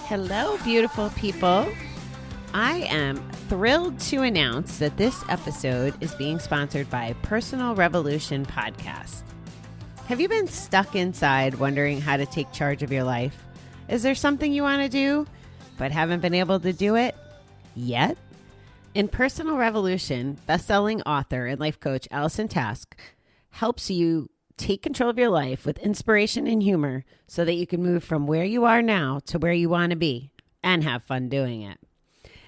Hello, beautiful people. I am thrilled to announce that this episode is being sponsored by Personal Revolution Podcast. Have you been stuck inside wondering how to take charge of your life? Is there something you want to do, but haven't been able to do it yet? In Personal Revolution, best-selling author and life coach Allison Task helps you take control of your life with inspiration and humor so that you can move from where you are now to where you want to be and have fun doing it.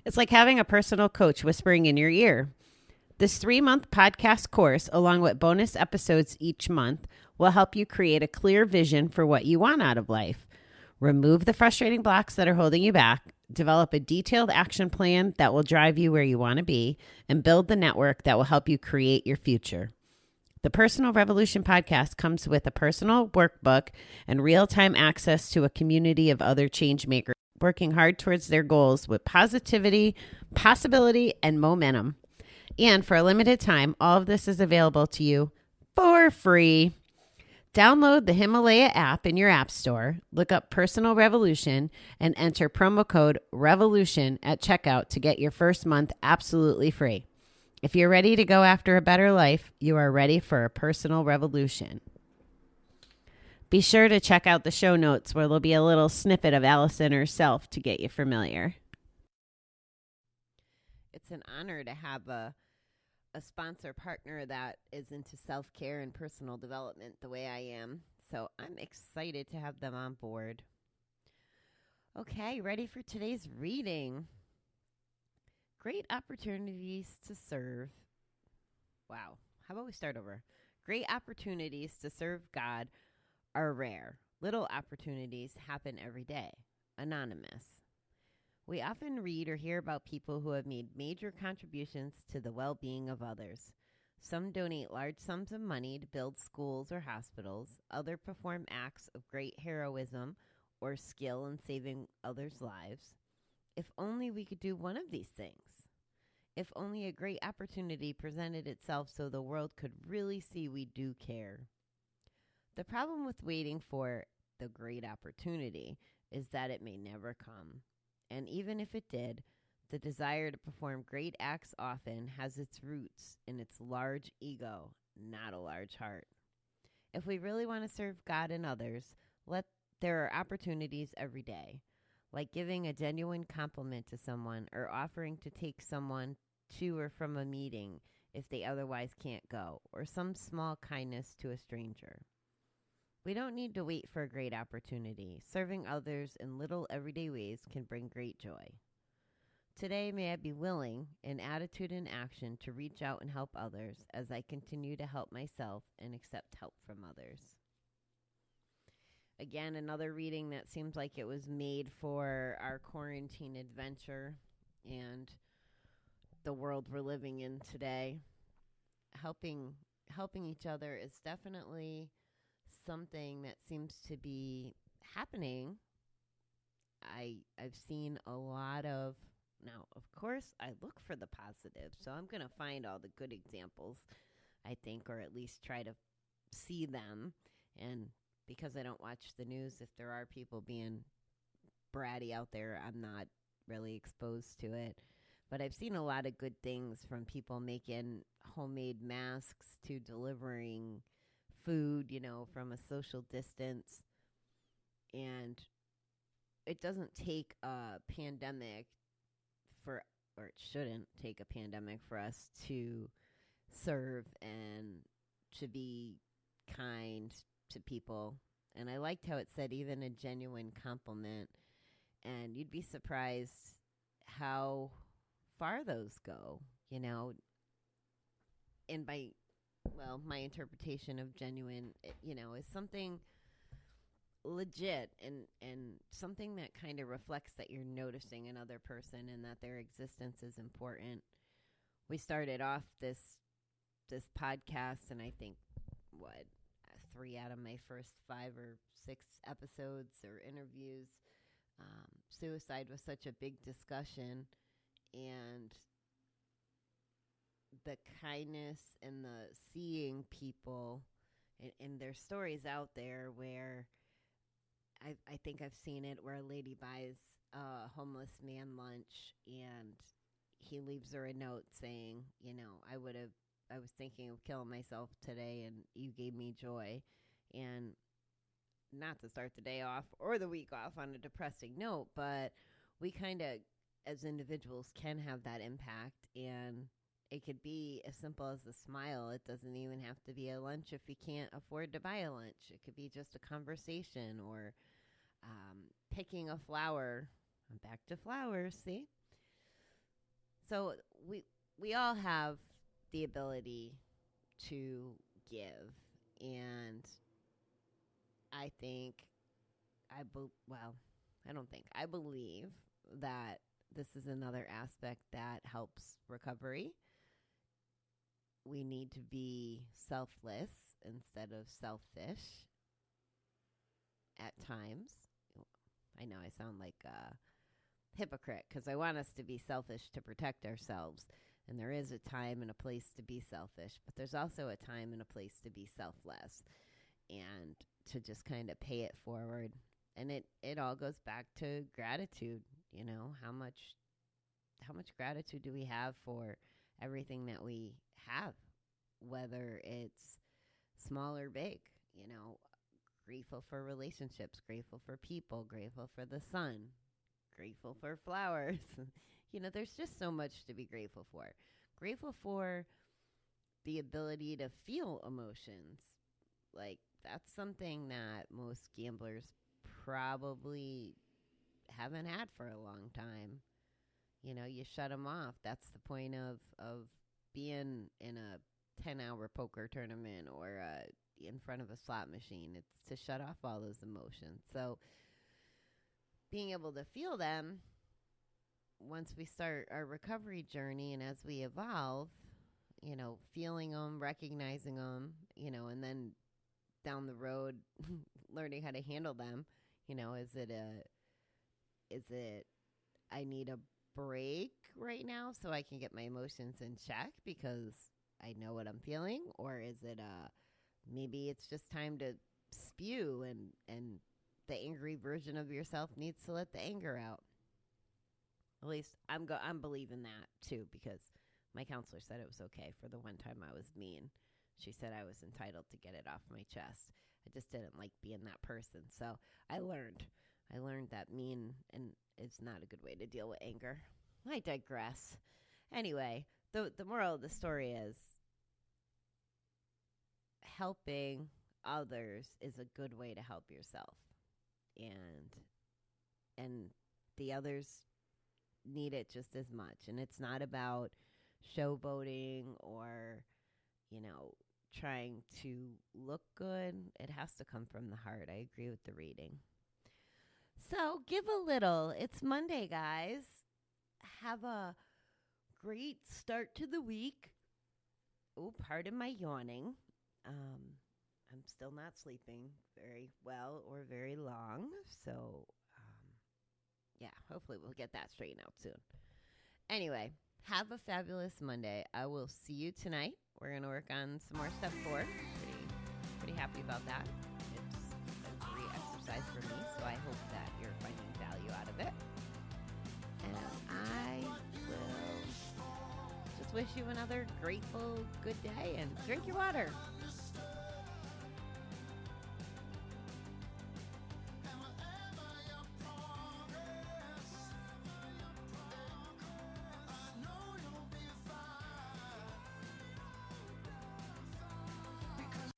It's like having a personal coach whispering in your ear. This 3-month podcast course, along with bonus episodes each month, will help you create a clear vision for what you want out of life. Remove the frustrating blocks that are holding you back, develop a detailed action plan that will drive you where you want to be, and build the network that will help you create your future. The Personal Revolution Podcast comes with a personal workbook and real-time access to a community of other change makers working hard towards their goals with positivity, possibility, and momentum. And for a limited time, all of this is available to you for free. Download the Himalaya app in your app store, look up Personal Revolution, and enter promo code REVOLUTION at checkout to get your first month absolutely free. If you're ready to go after a better life, you are ready for a personal revolution. Be sure to check out the show notes where there'll be a little snippet of Allison herself to get you familiar. It's an honor to have a sponsor partner that is into self-care and personal development the way I am. So I'm excited to have them on board. Okay, ready for today's reading. Great opportunities to serve. Wow. How about we start over? Great opportunities to serve God are rare. Little opportunities happen every day. Anonymous. We often read or hear about people who have made major contributions to the well-being of others. Some donate large sums of money to build schools or hospitals. Others perform acts of great heroism or skill in saving others' lives. If only we could do one of these things. If only a great opportunity presented itself so the world could really see we do care. The problem with waiting for the great opportunity is that it may never come. And even if it did, the desire to perform great acts often has its roots in its large ego, not a large heart. If we really want to serve God and others, there are opportunities every day, like giving a genuine compliment to someone or offering to take someone to or from a meeting if they otherwise can't go, or some small kindness to a stranger. We don't need to wait for a great opportunity. Serving others in little everyday ways can bring great joy. Today, may I be willing, in attitude and action, to reach out and help others as I continue to help myself and accept help from others. Again, another reading that seems like it was made for our quarantine adventure and the world we're living in today. Helping each other is definitely something that seems to be happening. I've seen a lot of, now of course I look for the positive, so I'm going to find all the good examples, I think, or at least try to see them. And because I don't watch the news, if there are people being bratty out there, I'm not really exposed to it. But I've seen a lot of good things, from people making homemade masks to delivering food, from a social distance. And it doesn't take a pandemic or it shouldn't take a pandemic for us to serve and to be kind to people. And I liked how it said even a genuine compliment. And you'd be surprised how far those go, and my interpretation of genuine, is something legit and something that kind of reflects that you're noticing another person and that their existence is important. We started off this podcast, and I think 3 out of my first 5 or 6 episodes or interviews, suicide was such a big discussion, and the kindness and the seeing people and there's stories out there where I think I've seen it where a lady buys a homeless man lunch, and he leaves her a note saying, I was thinking of killing myself today, and you gave me joy. And not to start the day off or the week off on a depressing note, but we kind of, as individuals, can have that impact. And it could be as simple as a smile. It doesn't even have to be a lunch if you can't afford to buy a lunch. It could be just a conversation, or picking a flower. I'm back to flowers, see? So we all have the ability to give. And I believe that this is another aspect that helps recovery. We need to be selfless instead of selfish at times. I know I sound like a hypocrite because I want us to be selfish to protect ourselves. And there is a time and a place to be selfish, but there's also a time and a place to be selfless and to just kind of pay it forward. And it all goes back to gratitude. How much gratitude do we have for everything that we have, whether it's small or big? Grateful for relationships, grateful for people, grateful for the sun, grateful for flowers. There's just so much to be grateful for. Grateful for the ability to feel emotions. Like, that's something that most gamblers probably haven't had for a long time. You shut them off. That's the point of being in a 10-hour poker tournament or in front of a slot machine. It's to shut off all those emotions. So being able to feel them once we start our recovery journey and as we evolve, feeling them, recognizing them, and then down the road, learning how to handle them. Is it I need a break right now so I can get my emotions in check because I know what I'm feeling? Or is it maybe it's just time to spew and the angry version of yourself needs to let the anger out? At least I'm believing that too, because my counselor said it was okay for the one time I was mean. She said I was entitled to get it off my chest. I just didn't like being that person. So I learned that mean and it's not a good way to deal with anger. I digress. Anyway, the moral of the story is helping others is a good way to help yourself. And the others need it just as much. And it's not about showboating or, trying to look good. It has to come from the heart. I agree with the reading. So give a little. It's Monday, guys. Have a great start to the week. Oh, pardon my yawning. I'm still not sleeping very well or very long. So, yeah, hopefully we'll get that straightened out soon. Anyway, have a fabulous Monday. I will see you tonight. We're going to work on some more step 4. Pretty happy about that. It's a great exercise for me, so I hope that you're finding value out of it. And I will just wish you another grateful, good day, and drink your water.